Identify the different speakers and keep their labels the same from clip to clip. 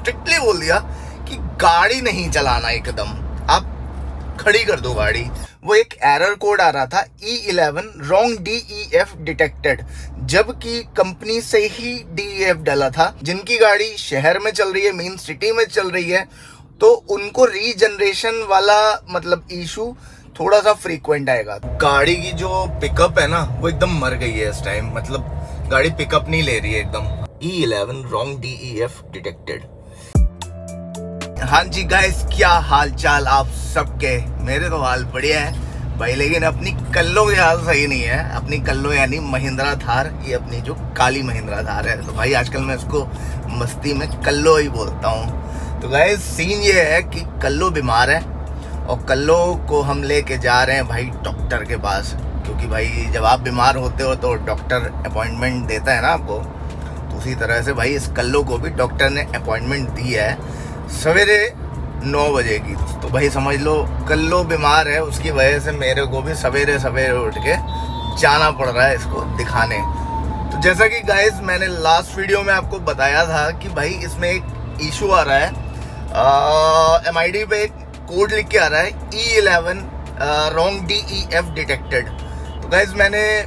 Speaker 1: Strictly बोल दिया कि गाड़ी नहीं चलाना, एकदम आप खड़ी कर दो गाड़ी। वो एक एरर कोड आ रहा था E11 रॉन्ग DEF डिटेक्टेड, जबकि कंपनी से ही DEF डाला था। जिनकी गाड़ी शहर में चल रही है, मेन सिटी में चल रही है, तो उनको रीजनरेशन वाला मतलब इशू थोड़ा सा फ्रीक्वेंट आएगा। गाड़ी की जो पिकअप है ना वो एकदम मर गई है इस टाइम, मतलब गाड़ी पिकअप नहीं ले रही है एकदम। E11 wrong DEF detected. हाँ जी गाइस, क्या हाल चाल आप सबके? मेरे तो हाल बढ़िया है भाई, लेकिन अपनी कल्लो के हाल सही नहीं है। अपनी कल्लो यानी महिंद्रा थार, ये अपनी जो काली महिंद्रा थार है, तो भाई आजकल मैं इसको मस्ती में कल्लो ही बोलता हूँ। तो गाइस सीन ये है कि कल्लो बीमार है और कल्लो को हम लेके जा रहे हैं भाई डॉक्टर के पास, क्योंकि भाई जब आप बीमार होते हो तो डॉक्टर अपॉइंटमेंट देता है ना आपको, तो उसी तरह से भाई इस कल्लो को भी डॉक्टर ने अपॉइंटमेंट दी है सवेरे 9 बजे की। तो भाई समझ लो कल्लो बीमार है, उसकी वजह से मेरे को भी सवेरे सवेरे उठ के जाना पड़ रहा है इसको दिखाने। तो जैसा कि गाइस मैंने लास्ट वीडियो में आपको बताया था कि भाई इसमें एक इशू आ रहा है, MID पे एक कोड लिख के आ रहा है E11 रॉन्ग DEF डिटेक्टेड। तो गाइस मैंने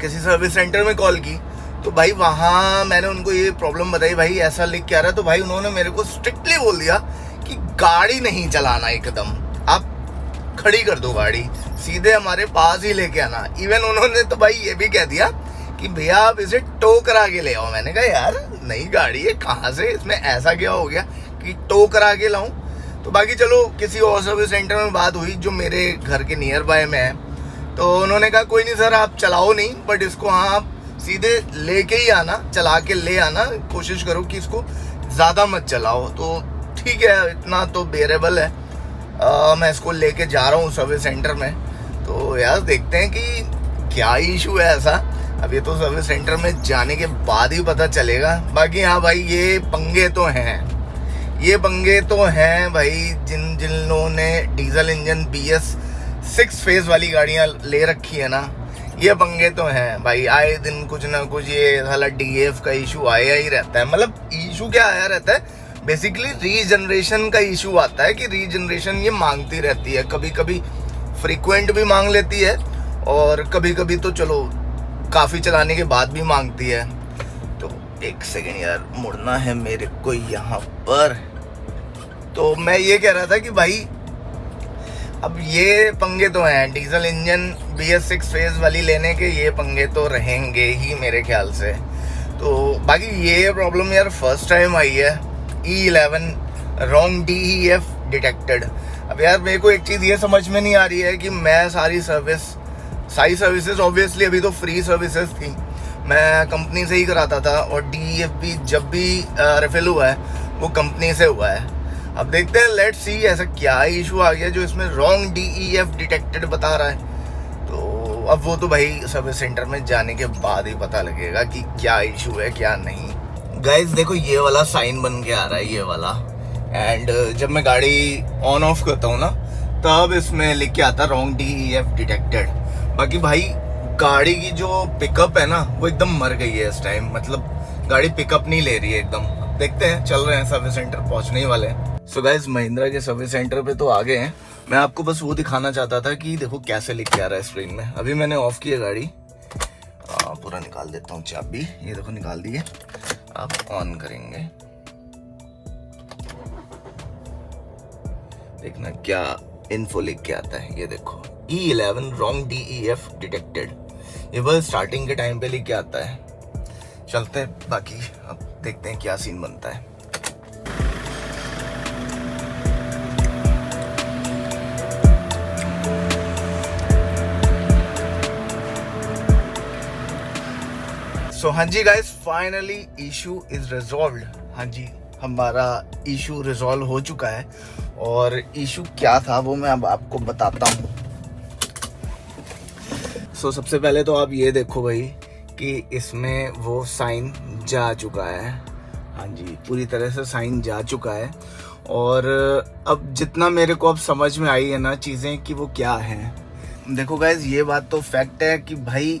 Speaker 1: किसी सर्विस सेंटर में कॉल की, तो भाई वहाँ मैंने उनको ये प्रॉब्लम बताई, भाई ऐसा लिख के आ रहा है। तो भाई उन्होंने मेरे को स्ट्रिक्टली बोल दिया कि गाड़ी नहीं चलाना, एकदम आप खड़ी कर दो गाड़ी, सीधे हमारे पास ही लेके आना। इवन उन्होंने तो भाई ये भी कह दिया कि भैया आप इसे टो करा के ले आओ। मैंने कहा यार नई गाड़ी है, कहाँ से इसमें ऐसा क्या हो गया कि टो करा के लाऊं। तो बाकी चलो किसी और सर्विस सेंटर में बात हुई जो मेरे घर के नियर बाय में है, तो उन्होंने कहा कोई नहीं सर आप चलाओ नहीं, बट इसको हाँ आप सीधे लेके ही आना, चला के ले आना, कोशिश करो कि इसको ज़्यादा मत चलाओ। तो ठीक है, इतना तो बेरेबल है। मैं इसको लेके जा रहा हूँ सर्विस सेंटर में, तो यार देखते हैं कि क्या इशू है ऐसा। अब ये तो सर्विस सेंटर में जाने के बाद ही पता चलेगा। बाकी हाँ भाई ये पंगे तो हैं भाई, जिन लोगों ने डीजल इंजन BS 6 फेज वाली गाड़ियाँ ले रखी है ना, ये पंगे तो हैं भाई। आए दिन कुछ ना कुछ ये साला DEF का इशू आया ही रहता है। मतलब इशू क्या आया रहता है, बेसिकली रीजनरेशन का इशू आता है कि रीजनरेशन ये मांगती रहती है, कभी कभी फ्रीक्वेंट भी मांग लेती है और कभी कभी तो चलो काफ़ी चलाने के बाद भी मांगती है। तो एक सेकेंड यार, मुड़ना है मेरे को यहाँ पर। तो मैं ये कह रहा था कि भाई अब ये पंगे तो हैं, डीजल इंजन BS 6 फेज वाली लेने के ये पंगे तो रहेंगे ही मेरे ख्याल से। तो बाकी ये प्रॉब्लम यार फर्स्ट टाइम आई है, E11 रॉन्ग DEF डिटेक्टेड। अब यार मेरे को एक चीज़ ये समझ में नहीं आ रही है कि मैं सारी सर्विसेज ऑब्वियसली अभी तो फ्री सर्विसेज थी, मैं कंपनी से ही कराता था, और DEF भी जब भी रिफिल हुआ है वो कंपनी से हुआ है। अब देखते हैं, लेट्स सी ऐसा क्या इशू आ गया जो इसमें रॉन्ग DEF डिटेक्टेड बता रहा है। तो अब वो तो भाई सर्विस सेंटर में जाने के बाद ही पता लगेगा कि क्या इशू है क्या नहीं। गाइस देखो ये वाला साइन बन के आ रहा है, ये वाला, एंड जब मैं गाड़ी ऑन ऑफ करता हूँ ना तब इसमें लिख के आता रॉन्ग DEF डिटेक्टेड। बाकी भाई गाड़ी की जो पिकअप है ना वो एकदम मर गई है इस टाइम, मतलब गाड़ी पिकअप नहीं ले रही है एकदम। देखते हैं, चल रहे हैं सर्विस सेंटर, पहुंचने ही वाले हैं। सो गाइस महिंद्रा के सर्विस सेंटर पे तो आ गए हैं। मैं आपको बस वो दिखाना चाहता था कि देखो कैसे लिख के आ रहा है स्क्रीन में। अभी मैंने ऑफ की है गाड़ी, पूरा निकाल देता हूँ चाबी, ये देखो निकाल दी है। आप ऑन करेंगे, देखना क्या इन्फो लिख के आता है, ये देखो E11 रॉन्ग DEF डिटेक्टेड। ये बस स्टार्टिंग के टाइम पे लिख के आता है। चलते हैं, बाकी अब देखते हैं क्या सीन बनता है। सो हाँ जी guys, finally issue is resolved. हाँ जी, हमारा इशू रिजॉल्व हो चुका है, और इशू क्या था वो मैं अब आपको बताता हूँ। सो सबसे पहले तो आप ये देखो भाई कि इसमें वो साइन जा चुका है। हाँ जी, पूरी तरह से साइन जा चुका है, और अब जितना मेरे को अब समझ में आई है ना चीज़ें कि वो क्या हैं। देखो गाइज, ये बात तो फैक्ट है कि भाई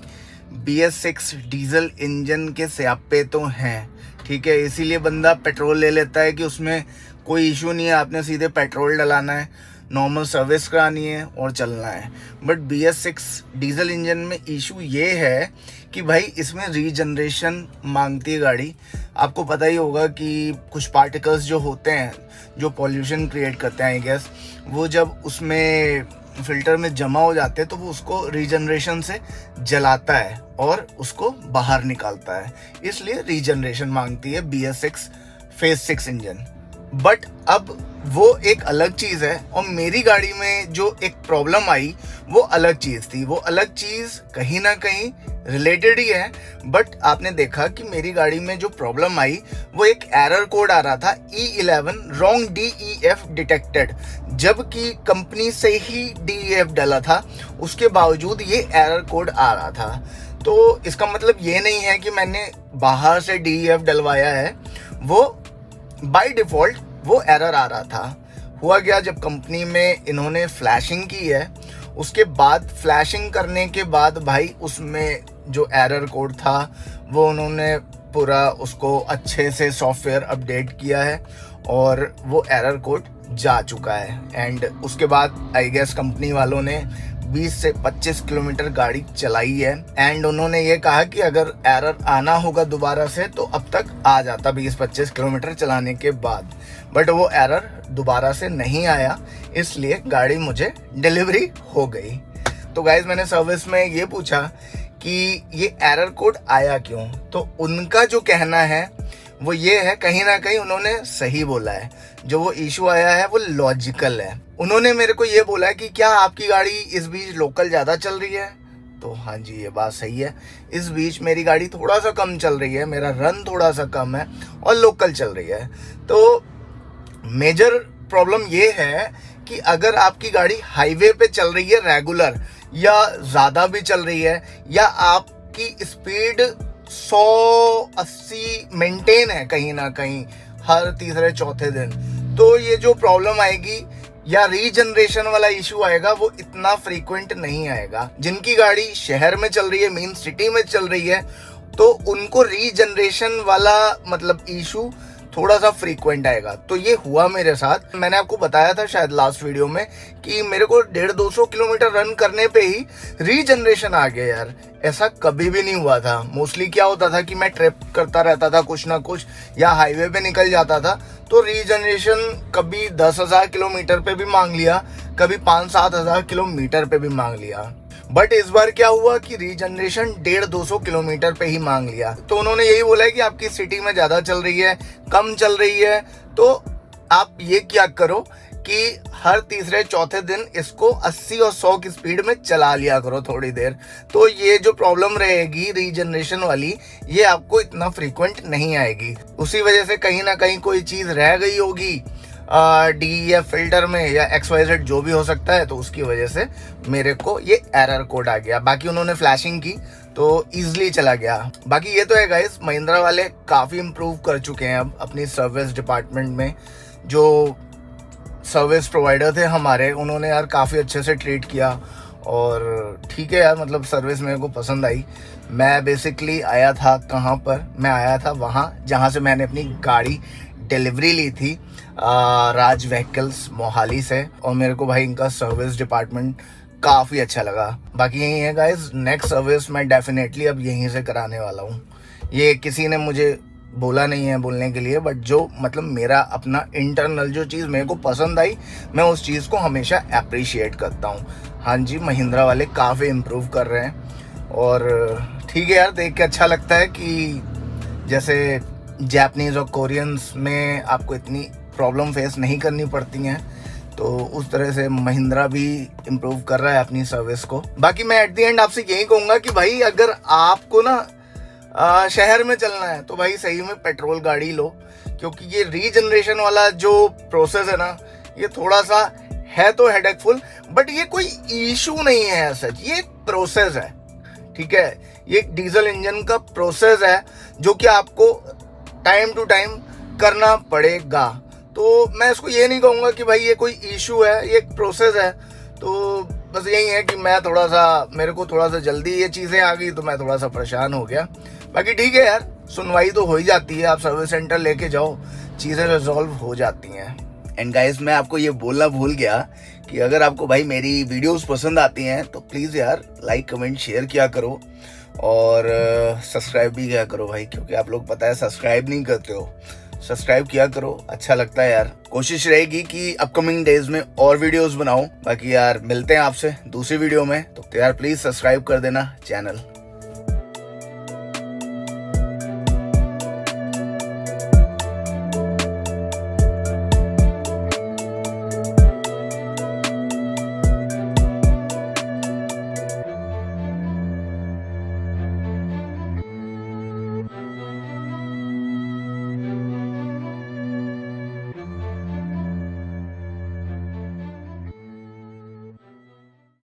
Speaker 1: BS 6 डीजल इंजन के स्यापे तो हैं, ठीक है, इसीलिए बंदा पेट्रोल ले लेता है कि उसमें कोई इशू नहीं है, आपने सीधे पेट्रोल डलाना है, नॉर्मल सर्विस करानी है और चलना है। बट BS6 डीजल इंजन में इशू ये है कि भाई इसमें रीजनरेशन मांगती है गाड़ी। आपको पता ही होगा कि कुछ पार्टिकल्स जो होते हैं जो पॉल्यूशन क्रिएट करते हैं, आई गेस, वो जब उसमें फिल्टर में जमा हो जाते हैं तो वो उसको रीजनरेशन से जलाता है और उसको बाहर निकालता है, इसलिए रीजनरेशन मांगती है BS6 फेज 6 इंजन। बट अब वो एक अलग चीज़ है और मेरी गाड़ी में जो एक प्रॉब्लम आई वो अलग चीज़ थी। वो अलग चीज़ कहीं ना कहीं रिलेटेड ही है, बट आपने देखा कि मेरी गाड़ी में जो प्रॉब्लम आई वो एक एरर कोड आ रहा था E11 रॉन्ग DEF डिटेक्टेड, जबकि कंपनी से ही DEF डाला था, उसके बावजूद ये एरर कोड आ रहा था। तो इसका मतलब ये नहीं है कि मैंने बाहर से DEF डलवाया है, वो बाय डिफ़ॉल्ट वो एरर आ रहा था। हुआ क्या, जब कंपनी में इन्होंने फ्लैशिंग की है, उसके बाद फ्लैशिंग करने के बाद भाई उसमें जो एरर कोड था वो उन्होंने पूरा उसको अच्छे से सॉफ्टवेयर अपडेट किया है और वो एरर कोड जा चुका है। एंड उसके बाद आई गेस कंपनी वालों ने 20 से 25 किलोमीटर गाड़ी चलाई है एंड उन्होंने ये कहा कि अगर एरर आना होगा दोबारा से तो अब तक आ जाता 20-25 किलोमीटर चलाने के बाद। बट वो एरर दोबारा से नहीं आया, इसलिए गाड़ी मुझे डिलीवरी हो गई। तो गाइज मैंने सर्विस में ये पूछा कि ये एरर कोड आया क्यों, तो उनका जो कहना है वो ये है, कहीं ना कहीं उन्होंने सही बोला है, जो वो इशू आया है वो लॉजिकल है। उन्होंने मेरे को ये बोला कि क्या आपकी गाड़ी इस बीच लोकल ज़्यादा चल रही है, तो हाँ जी ये बात सही है, इस बीच मेरी गाड़ी थोड़ा सा कम चल रही है, मेरा रन थोड़ा सा कम है और लोकल चल रही है। तो मेजर प्रॉब्लम ये है कि अगर आपकी गाड़ी हाईवे पे चल रही है रेगुलर या ज़्यादा भी चल रही है या आपकी स्पीड 180 मेंटेन है कहीं ना कहीं हर तीसरे चौथे दिन, तो ये जो प्रॉब्लम आएगी या रीजनरेशन वाला इशू आएगा वो इतना फ्रीक्वेंट नहीं आएगा। जिनकी गाड़ी शहर में चल रही है, मेन सिटी में चल रही है, तो उनको रीजनरेशन वाला मतलब इशू थोड़ा सा फ्रीक्वेंट आएगा। तो ये हुआ मेरे साथ। मैंने आपको बताया था शायद लास्ट वीडियो में कि मेरे को 150-200 किलोमीटर रन करने पे ही रीजनरेशन आ गया यार। ऐसा कभी भी नहीं हुआ था। मोस्टली क्या होता था कि मैं ट्रिप करता रहता था कुछ ना कुछ या हाईवे पे निकल जाता था, तो रीजनरेशन कभी 10,000 किलोमीटर पे भी मांग लिया, कभी 5-7 हज़ार किलोमीटर पे भी मांग लिया। बट इस बार क्या हुआ कि रीजनरेशन 150-200 किलोमीटर पे ही मांग लिया। तो उन्होंने यही बोला है कि आपकी सिटी में ज़्यादा चल रही है, कम चल रही है, तो आप ये क्या करो कि हर तीसरे चौथे दिन इसको 80 और 100 की स्पीड में चला लिया करो थोड़ी देर। तो ये जो प्रॉब्लम रहेगी रीजनरेशन वाली, ये आपको इतना फ्रीक्वेंट नहीं आएगी। उसी वजह से कहीं ना कहीं कोई चीज़ रह गई होगी DEF फिल्टर में या XYZ जो भी हो सकता है, तो उसकी वजह से मेरे को ये एरर कोड आ गया। बाकी उन्होंने फ्लैशिंग की तो ईजिली चला गया। बाकी ये तो है गाइस, महिंद्रा वाले काफ़ी इम्प्रूव कर चुके हैं अब अपनी सर्विस डिपार्टमेंट में। जो सर्विस प्रोवाइडर थे हमारे, उन्होंने यार काफ़ी अच्छे से ट्रीट किया और ठीक है यार, मतलब सर्विस मेरे को पसंद आई। मैं बेसिकली आया था कहाँ पर, मैं आया था वहाँ जहाँ से मैंने अपनी गाड़ी डिलीवरी ली थी, राज व्हीकल्स मोहाली से, और मेरे को भाई इनका सर्विस डिपार्टमेंट काफ़ी अच्छा लगा। बाकी यही है गाइस, नेक्स्ट सर्विस मैं डेफिनेटली अब यहीं से कराने वाला हूँ। ये किसी ने मुझे बोला नहीं है बोलने के लिए, बट जो मतलब मेरा अपना इंटरनल जो चीज़ मेरे को पसंद आई, मैं उस चीज़ को हमेशा अप्रिशिएट करता हूँ। हाँ जी, महिंद्रा वाले काफ़ी इम्प्रूव कर रहे हैं और ठीक है यार, देख के अच्छा लगता है कि जैसे जापानीज़ और कोरियंस में आपको इतनी प्रॉब्लम फेस नहीं करनी पड़ती हैं, तो उस तरह से महिंद्रा भी इम्प्रूव कर रहा है अपनी सर्विस को। बाकी मैं एट द एंड आपसे यही कहूँगा कि भाई अगर आपको ना शहर में चलना है तो भाई सही में पेट्रोल गाड़ी लो, क्योंकि ये रीजनरेशन वाला जो प्रोसेस है ना, ये थोड़ा सा है तो हेडेकफुल, बट ये कोई इशू नहीं है सच, ये एक प्रोसेस है। ठीक है, ये एक डीजल इंजन का प्रोसेस है जो कि आपको टाइम टू टाइम करना पड़ेगा। तो मैं इसको ये नहीं कहूँगा कि भाई ये कोई इशू है, ये एक प्रोसेस है। तो बस यही है कि मैं थोड़ा सा, मेरे को थोड़ा सा जल्दी ये चीज़ें आ गई तो मैं थोड़ा सा परेशान हो गया। बाकी ठीक है यार, सुनवाई तो हो ही जाती है, आप सर्विस सेंटर लेके जाओ, चीज़ें रिजॉल्व हो जाती हैं। एंड गाइस, मैं आपको ये बोलना भूल गया कि अगर आपको भाई मेरी वीडियोस पसंद आती हैं तो प्लीज़ यार लाइक कमेंट शेयर किया करो और सब्सक्राइब भी किया करो भाई, क्योंकि आप लोग पता है सब्सक्राइब नहीं करते हो। सब्सक्राइब किया करो, अच्छा लगता है यार। कोशिश रहेगी कि अपकमिंग डेज में और वीडियोस बनाऊं। बाकी यार मिलते हैं आपसे दूसरी वीडियो में, तो यार प्लीज़ सब्सक्राइब कर देना चैनल।